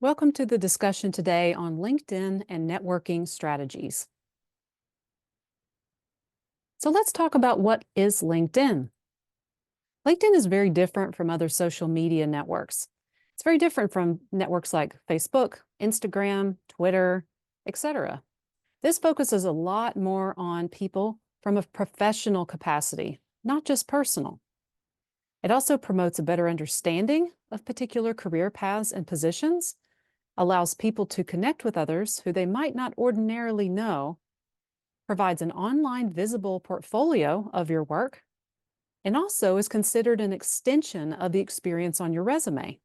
Welcome to the discussion today on LinkedIn and networking strategies. So let's talk about what is LinkedIn. LinkedIn is very different from other social media networks. It's very different from networks like Facebook, Instagram, Twitter, etc. This focuses a lot more on people from a professional capacity, not just personal. It also promotes a better understanding of particular career paths and positions, allows people to connect with others who they might not ordinarily know, provides an online visible portfolio of your work, and also is considered an extension of the experience on your resume.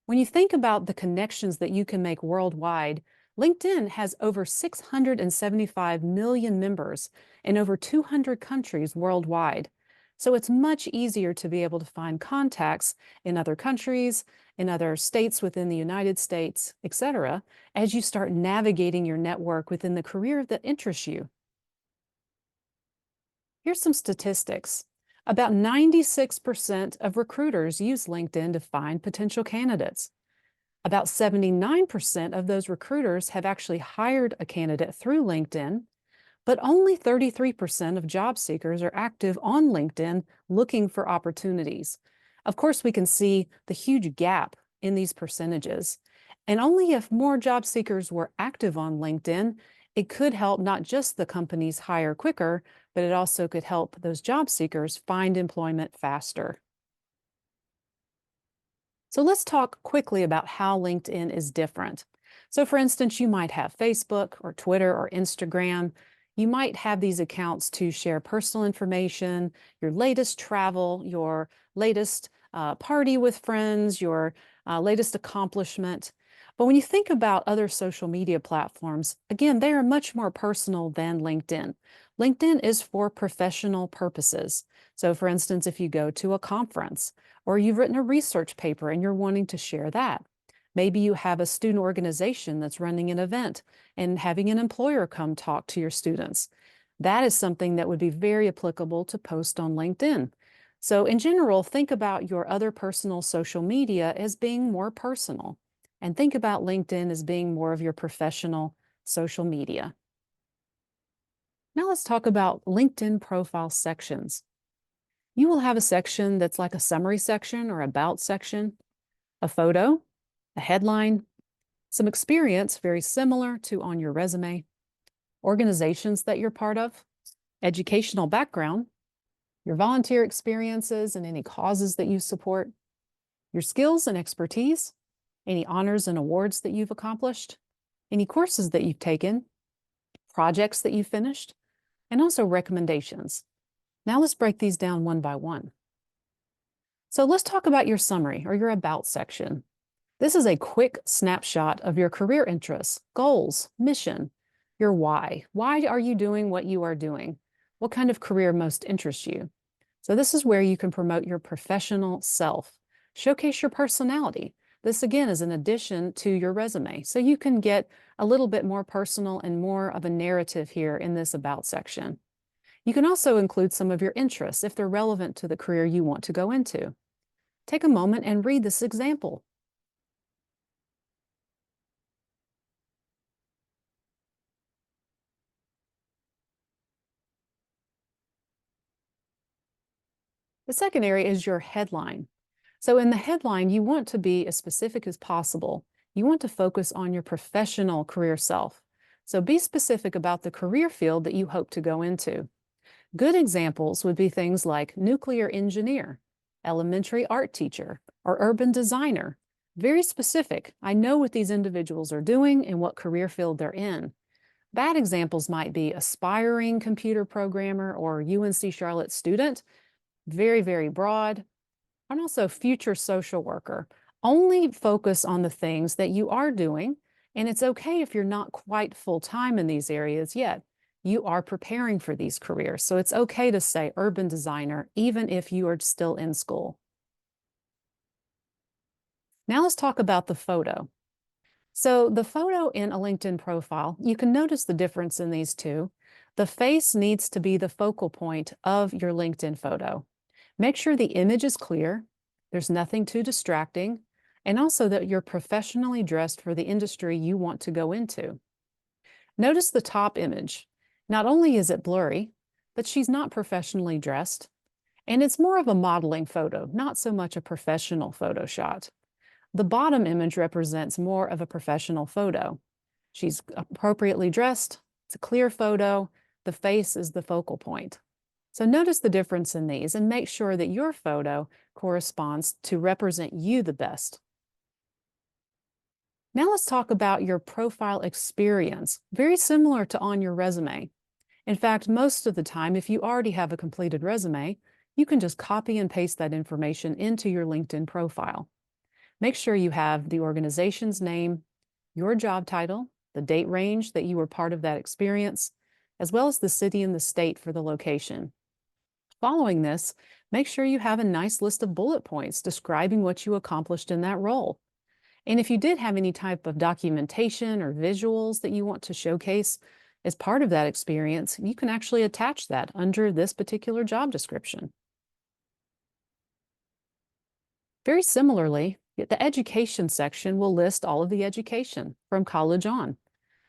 When you think about the connections that you can make worldwide, LinkedIn has over 675 million members in over 200 countries worldwide. So it's much easier to be able to find contacts in other countries, in other states within the United States, etc., as you start navigating your network within the career that interests you. Here's some statistics. About 96% of recruiters use LinkedIn to find potential candidates. About 79% of those recruiters have actually hired a candidate through LinkedIn, but only 33% of job seekers are active on LinkedIn looking for opportunities. Of course, we can see the huge gap in these percentages. And only if more job seekers were active on LinkedIn, it could help not just the companies hire quicker, but it also could help those job seekers find employment faster. So let's talk quickly about how LinkedIn is different. So for instance, you might have Facebook or Twitter or Instagram. You might have these accounts to share personal information, your latest travel, your latest party with friends, your latest accomplishment. But when you think about other social media platforms, again, they are much more personal than LinkedIn. LinkedIn is for professional purposes. So for instance, if you go to a conference or you've written a research paper and you're wanting to share that, maybe you have a student organization that's running an event and having an employer come talk to your students. That is something that would be very applicable to post on LinkedIn. So in general, think about your other personal social media as being more personal, and think about LinkedIn as being more of your professional social media. Now let's talk about LinkedIn profile sections. You will have a section that's like a summary section or about section, a photo, a headline, some experience very similar to on your resume, organizations that you're part of, educational background, your volunteer experiences and any causes that you support, your skills and expertise, any honors and awards that you've accomplished, any courses that you've taken, projects that you've finished, and also recommendations. Now let's break these down one by one. So let's talk about your summary or your about section. This is a quick snapshot of your career interests, goals, mission, your why. Why are you doing what you are doing? What kind of career most interests you? So this is where you can promote your professional self, showcase your personality. This again is an addition to your resume. So you can get a little bit more personal and more of a narrative here in this about section. You can also include some of your interests if they're relevant to the career you want to go into. Take a moment and read this example. The second area is your headline. So in the headline, you want to be as specific as possible. You want to focus on your professional career self. So be specific about the career field that you hope to go into. Good examples would be things like nuclear engineer, elementary art teacher, or urban designer. Very specific. I know what these individuals are doing and what career field they're in. Bad examples might be aspiring computer programmer or UNC Charlotte student. Very, very broad. And also future social worker. Only focus on the things that you are doing, and it's okay if you're not quite full-time in these areas yet. You are preparing for these careers, so it's okay to say urban designer even if you are still in school. Now let's talk about the photo. So the photo in a LinkedIn profile, you can notice the difference in these two. The face needs to be the focal point of your LinkedIn photo. Make sure the image is clear, there's nothing too distracting, and also that you're professionally dressed for the industry you want to go into. Notice the top image. Not only is it blurry, but she's not professionally dressed, and it's more of a modeling photo, not so much a professional photo shot. The bottom image represents more of a professional photo. She's appropriately dressed, it's a clear photo, the face is the focal point. So notice the difference in these and make sure that your photo corresponds to represent you the best. Now let's talk about your profile experience, very similar to on your resume. In fact, most of the time, if you already have a completed resume, you can just copy and paste that information into your LinkedIn profile. Make sure you have the organization's name, your job title, the date range that you were part of that experience, as well as the city and the state for the location. Following this, make sure you have a nice list of bullet points describing what you accomplished in that role. And if you did have any type of documentation or visuals that you want to showcase as part of that experience, you can actually attach that under this particular job description. Very similarly, the education section will list all of the education from college on.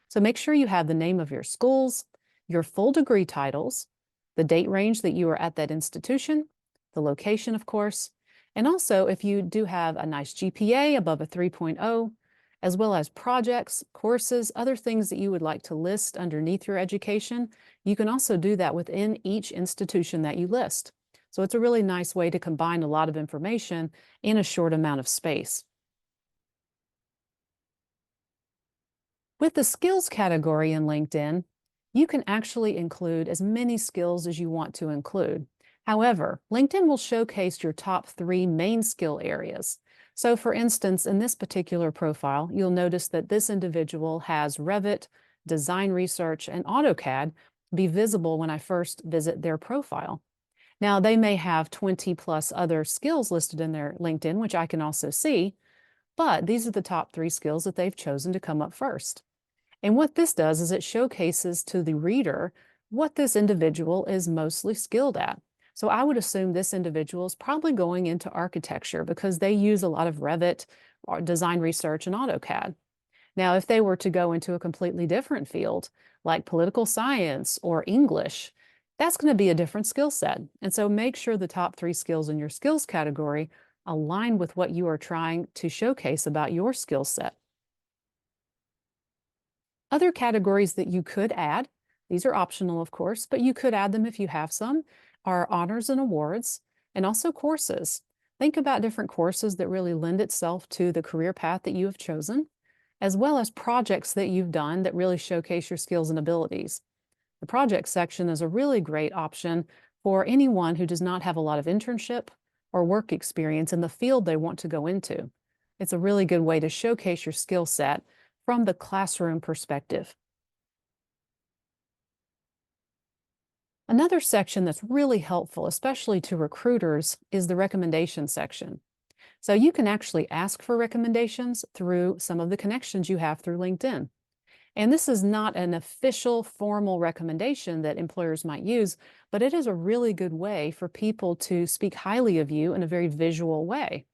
So make sure you have the name of your schools, your full degree titles, the date range that you were at that institution, the location, of course, and also if you do have a nice GPA above a 3.0, as well as projects, courses, other things that you would like to list underneath your education, you can also do that within each institution that you list. So it's a really nice way to combine a lot of information in a short amount of space. With the skills category in LinkedIn, you can actually include as many skills as you want to include. However, LinkedIn will showcase your top 3 main skill areas. So for instance, in this particular profile, you'll notice that this individual has Revit, design research, and AutoCAD be visible when I first visit their profile. Now, they may have 20 plus other skills listed in their LinkedIn, which I can also see, but these are the top 3 skills that they've chosen to come up first. And what this does is it showcases to the reader what this individual is mostly skilled at. So I would assume this individual is probably going into architecture because they use a lot of Revit, or design research, and AutoCAD. Now, if they were to go into a completely different field, like political science or English, that's going to be a different skill set. And so make sure the top 3 skills in your skills category align with what you are trying to showcase about your skill set. Other categories that you could add, these are optional, of course, but you could add them if you have some, are honors and awards, and also courses. Think about different courses that really lend itself to the career path that you have chosen, as well as projects that you've done that really showcase your skills and abilities. The project section is a really great option for anyone who does not have a lot of internship or work experience in the field they want to go into. It's a really good way to showcase your skill set from the classroom perspective. Another section that's really helpful, especially to recruiters, is the recommendation section. So you can actually ask for recommendations through some of the connections you have through LinkedIn. And this is not an official formal recommendation that employers might use, but it is a really good way for people to speak highly of you in a very visual way.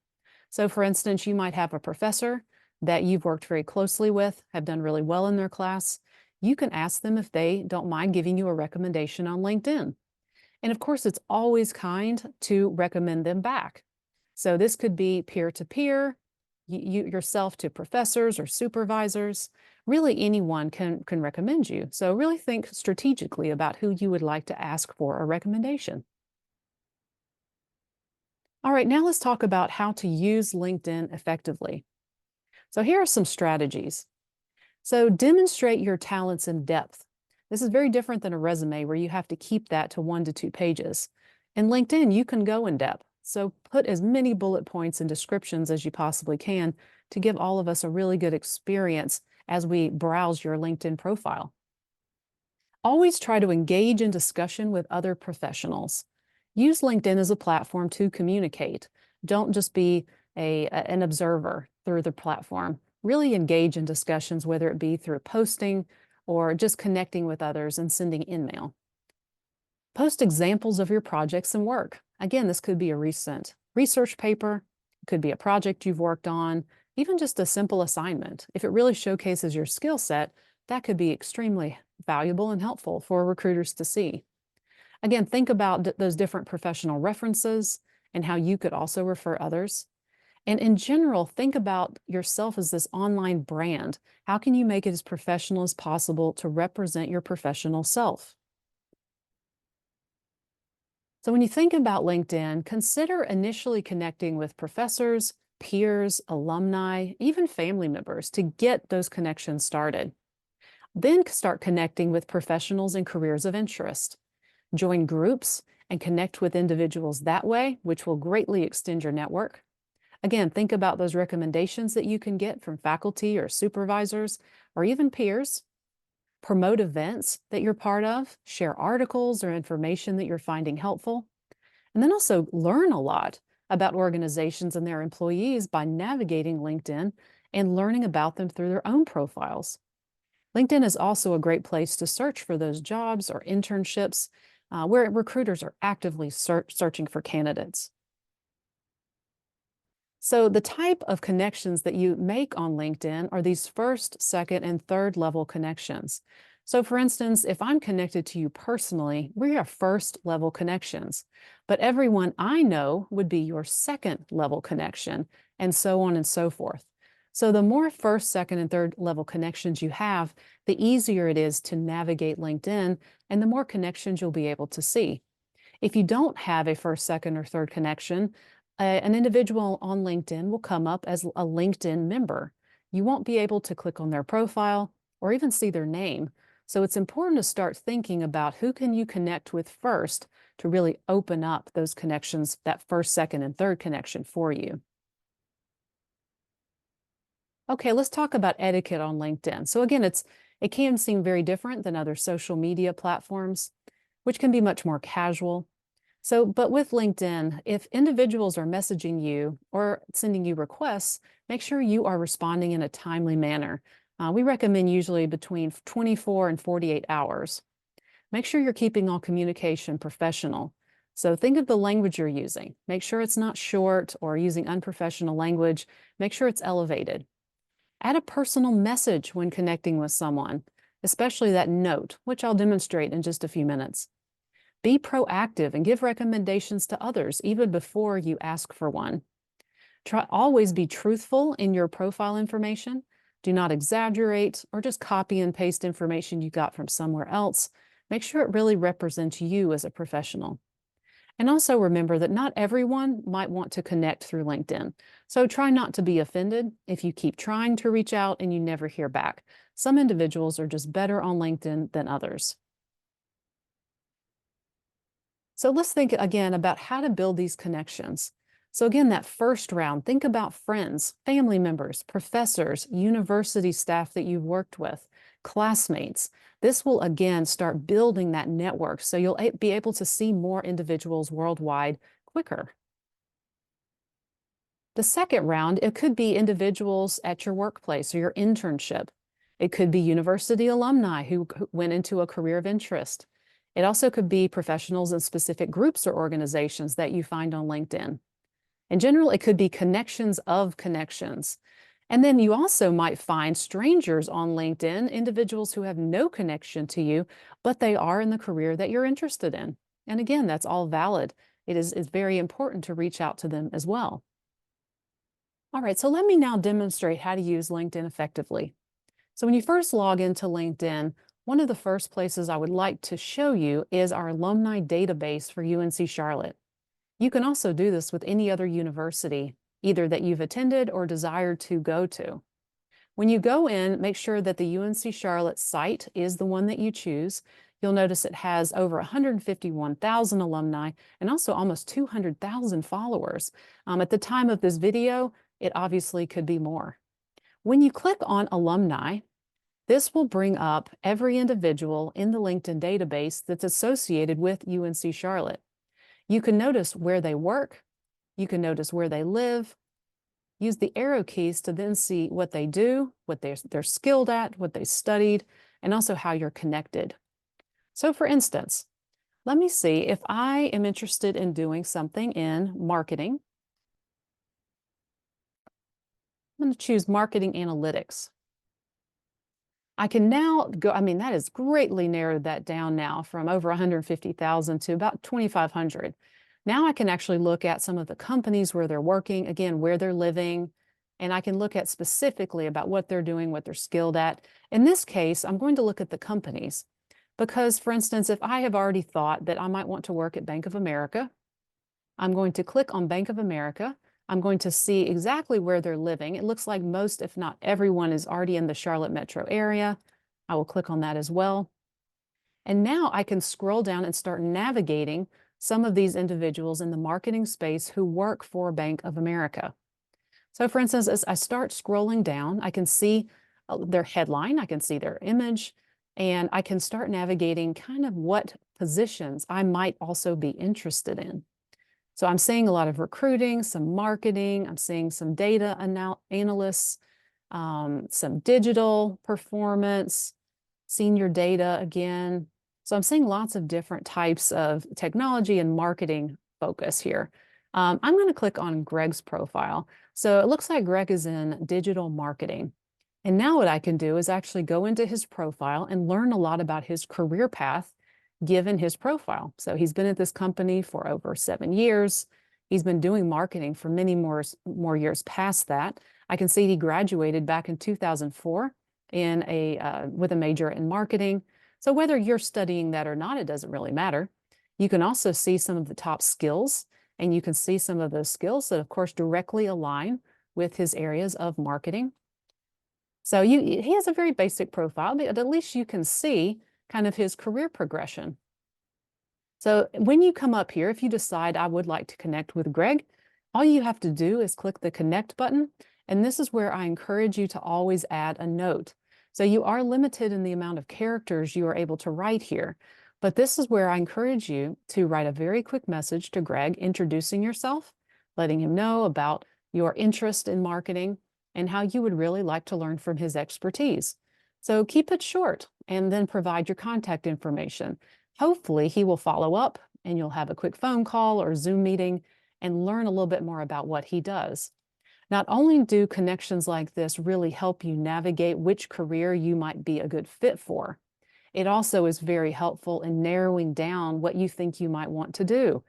So for instance, you might have a professor that you've worked very closely with, have done really well in their class. You can ask them if they don't mind giving you a recommendation on LinkedIn. And of course, it's always kind to recommend them back. So this could be peer-to-peer, you yourself to professors or supervisors. Really anyone can recommend you. So really think strategically about who you would like to ask for a recommendation. All right, now let's talk about how to use LinkedIn effectively. So here are some strategies. So demonstrate your talents in depth. This is very different than a resume where you have to keep that to 1 to 2 pages. In LinkedIn, you can go in depth. So put as many bullet points and descriptions as you possibly can to give all of us a really good experience as we browse your LinkedIn profile. Always try to engage in discussion with other professionals. Use LinkedIn as a platform to communicate. Don't just be an observer through the platform. Really engage in discussions, whether it be through posting or just connecting with others and sending email. Post examples of your projects and work. Again, this could be a recent research paper, It could be a project you've worked on, even just a simple assignment. If it really showcases your skill set, that could be extremely valuable and helpful for recruiters to see. Again, think about those different professional references and how you could also refer others. And in general, think about yourself as this online brand. How can you make it as professional as possible to represent your professional self? So when you think about LinkedIn, consider initially connecting with professors, peers, alumni, even family members to get those connections started. Then start connecting with professionals in careers of interest. Join groups and connect with individuals that way, which will greatly extend your network. Again, think about those recommendations that you can get from faculty or supervisors or even peers. Promote events that you're part of, share articles or information that you're finding helpful, and then also learn a lot about organizations and their employees by navigating LinkedIn and learning about them through their own profiles. LinkedIn is also a great place to search for those jobs or internships where recruiters are actively searching for candidates. So the type of connections that you make on LinkedIn are these first, second, and third level connections. So for instance, if I'm connected to you personally, we are first level connections, but everyone I know would be your second level connection, and so on and so forth. So the more first, second, and third level connections you have, the easier it is to navigate LinkedIn and the more connections you'll be able to see. If you don't have a first, second, or third connection, an individual on LinkedIn will come up as a LinkedIn member. You won't be able to click on their profile or even see their name. So it's important to start thinking about who can you connect with first to really open up those connections, that first, second, and third connection for you. Okay, let's talk about etiquette on LinkedIn. So again, it can seem very different than other social media platforms, which can be much more casual. So, but with LinkedIn, if individuals are messaging you or sending you requests, make sure you are responding in a timely manner. We recommend usually between 24 and 48 hours. Make sure you're keeping all communication professional. So think of the language you're using. Make sure it's not short or using unprofessional language. Make sure it's elevated. Add a personal message when connecting with someone, especially that note, which I'll demonstrate in just a few minutes. Be proactive and give recommendations to others even before you ask for one. Always be truthful in your profile information. Do not exaggerate or just copy and paste information you got from somewhere else. Make sure it really represents you as a professional. And also remember that not everyone might want to connect through LinkedIn. So try not to be offended if you keep trying to reach out and you never hear back. Some individuals are just better on LinkedIn than others. So let's think again about how to build these connections. So again, that first round, think about friends, family members, professors, university staff that you've worked with, classmates. This will again start building that network so you'll be able to see more individuals worldwide quicker. The second round, it could be individuals at your workplace or your internship. It could be university alumni who went into a career of interest. It also could be professionals in specific groups or organizations that you find on LinkedIn. In general, it could be connections of connections. And then you also might find strangers on LinkedIn, individuals who have no connection to you, but they are in the career that you're interested in. And again, that's all valid. It's very important to reach out to them as well. All right, so let me now demonstrate how to use LinkedIn effectively. So when you first log into LinkedIn, one of the first places I would like to show you is our alumni database for UNC Charlotte. You can also do this with any other university, either that you've attended or desire to go to. When you go in, make sure that the UNC Charlotte site is the one that you choose. You'll notice it has over 151,000 alumni and also almost 200,000 followers. At the time of this video, it obviously could be more. When you click on alumni, this will bring up every individual in the LinkedIn database that's associated with UNC Charlotte. You can notice where they work. You can notice where they live. Use the arrow keys to then see what they do, what they're skilled at, what they studied, and also how you're connected. So for instance, let me see if I am interested in doing something in marketing. I'm going to choose marketing analytics. I can now go, that has greatly narrowed that down now from over 150,000 to about 2,500. Now I can actually look at some of the companies where they're working, again, where they're living, and I can look at specifically about what they're doing, what they're skilled at. In this case, I'm going to look at the companies because, for instance, if I have already thought that I might want to work at Bank of America, I'm going to click on Bank of America. I'm going to see exactly where they're living. It looks like most, if not everyone, is already in the Charlotte metro area. I will click on that as well. And now I can scroll down and start navigating some of these individuals in the marketing space who work for Bank of America. So for instance, as I start scrolling down, I can see their headline, I can see their image, and I can start navigating kind of what positions I might also be interested in. So I'm seeing a lot of recruiting, some marketing, I'm seeing some data analysts, some digital performance, senior data again. So I'm seeing lots of different types of technology and marketing focus here. I'm going to click on Greg's profile. So it looks like Greg is in digital marketing. And now what I can do is actually go into his profile and learn a lot about his career path given his profile. So he's been at this company for over 7 years. He's been doing marketing for many more years past that. I can see he graduated back in 2004 with a major in marketing. So whether you're studying that or not, it doesn't really matter. You can also see some of the top skills, and you can see some of those skills that, of course, directly align with his areas of marketing. So he has a very basic profile, but at least you can see kind of his career progression. So when you come up here, if you decide I would like to connect with Greg, all you have to do is click the connect button. And this is where I encourage you to always add a note. So you are limited in the amount of characters you are able to write here. But this is where I encourage you to write a very quick message to Greg, introducing yourself, letting him know about your interest in marketing and how you would really like to learn from his expertise. So keep it short and then provide your contact information. Hopefully he will follow up and you'll have a quick phone call or Zoom meeting and learn a little bit more about what he does. Not only do connections like this really help you navigate which career you might be a good fit for, it also is very helpful in narrowing down what you think you might want to do.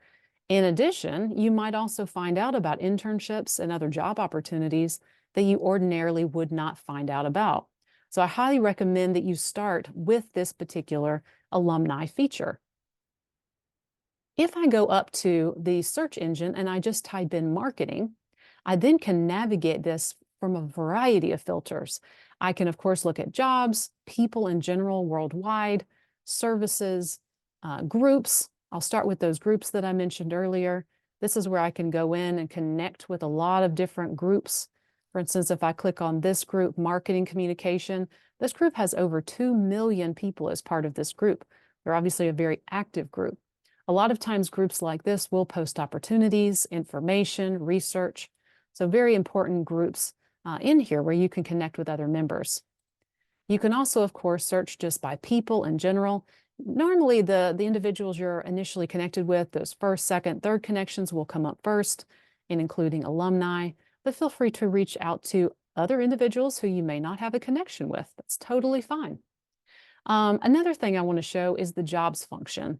In addition, you might also find out about internships and other job opportunities that you ordinarily would not find out about. So I highly recommend that you start with this particular alumni feature. If I go up to the search engine and I just type in marketing, I then can navigate this from a variety of filters. I can, of course, look at jobs, people in general worldwide, services, groups. I'll start with those groups that I mentioned earlier. This is where I can go in and connect with a lot of different groups. For instance, if I click on this group, Marketing Communication, this group has over 2 million people as part of this group. They're obviously a very active group. A lot of times groups like this will post opportunities, information, research. So very important groups in here where you can connect with other members. You can also, of course, search just by people in general. Normally, the individuals you're initially connected with, those first, second, third connections will come up first, and including alumni. But feel free to reach out to other individuals who you may not have a connection with. That's totally fine. Another thing I want to show is the jobs function.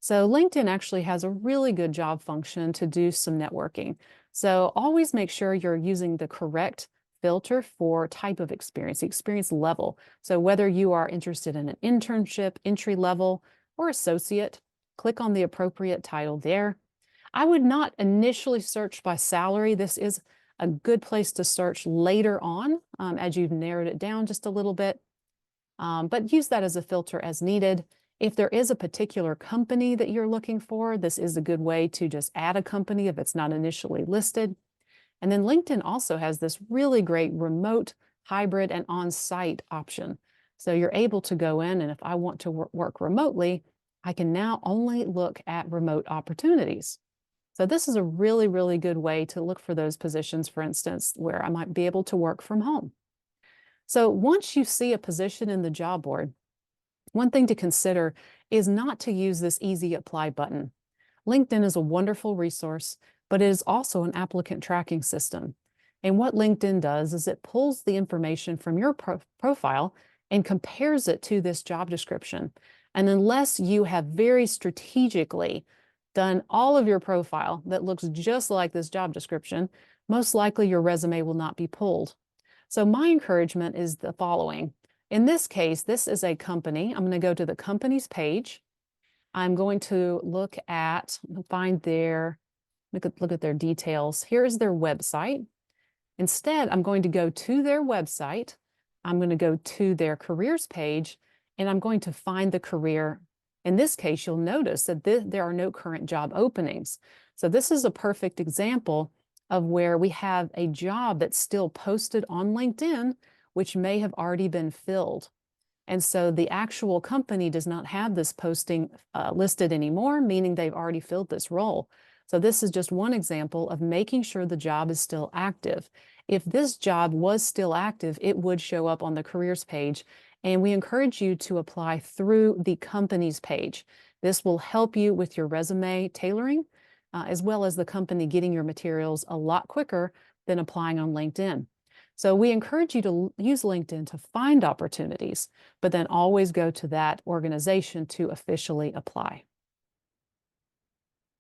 So LinkedIn actually has a really good job function to do some networking. So always make sure you're using the correct filter for type of experience, experience level. So whether you are interested in an internship, entry level, or associate, click on the appropriate title there. I would not initially search by salary. This is a good place to search later on as you've narrowed it down just a little bit. But use that as a filter as needed. If there is a particular company that you're looking for, this is a good way to just add a company if it's not initially listed. And then LinkedIn also has this really great remote, hybrid, and on-site option. So you're able to go in, and if I want to work remotely, I can now only look at remote opportunities. So this is a really, really good way to look for those positions, for instance, where I might be able to work from home. So once you see a position in the job board, one thing to consider is not to use this easy apply button. LinkedIn is a wonderful resource, but it is also an applicant tracking system. And what LinkedIn does is it pulls the information from your profile and compares it to this job description. And unless you have very strategically done all of your profile that looks just like this job description, most likely your resume will not be pulled. So my encouragement is the following. In this case, this is a company. I'm going to go to the company's page. I'm going to look at, find their, look at their details. Here is their website. Instead, I'm going to go to their website. I'm going to go to their careers page, and I'm going to find the career. In this case, you'll notice that there are no current job openings. So this is a perfect example of where we have a job that's still posted on LinkedIn, which may have already been filled. And so the actual company does not have this posting listed anymore, meaning they've already filled this role. So this is just one example of making sure the job is still active. If this job was still active, it would show up on the careers page. And we encourage you to apply through the company's page. This will help you with your resume tailoring, as well as the company getting your materials a lot quicker than applying on LinkedIn. So we encourage you to use LinkedIn to find opportunities, but then always go to that organization to officially apply.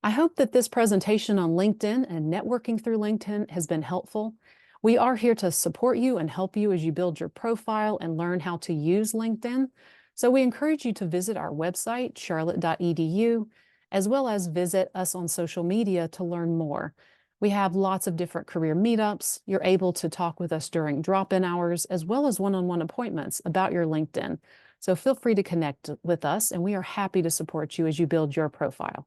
I hope that this presentation on LinkedIn and networking through LinkedIn has been helpful. We are here to support you and help you as you build your profile and learn how to use LinkedIn. So we encourage you to visit our website, charlotte.edu, as well as visit us on social media to learn more. We have lots of different career meetups. You're able to talk with us during drop-in hours, as well as one-on-one appointments about your LinkedIn. So feel free to connect with us, and we are happy to support you as you build your profile.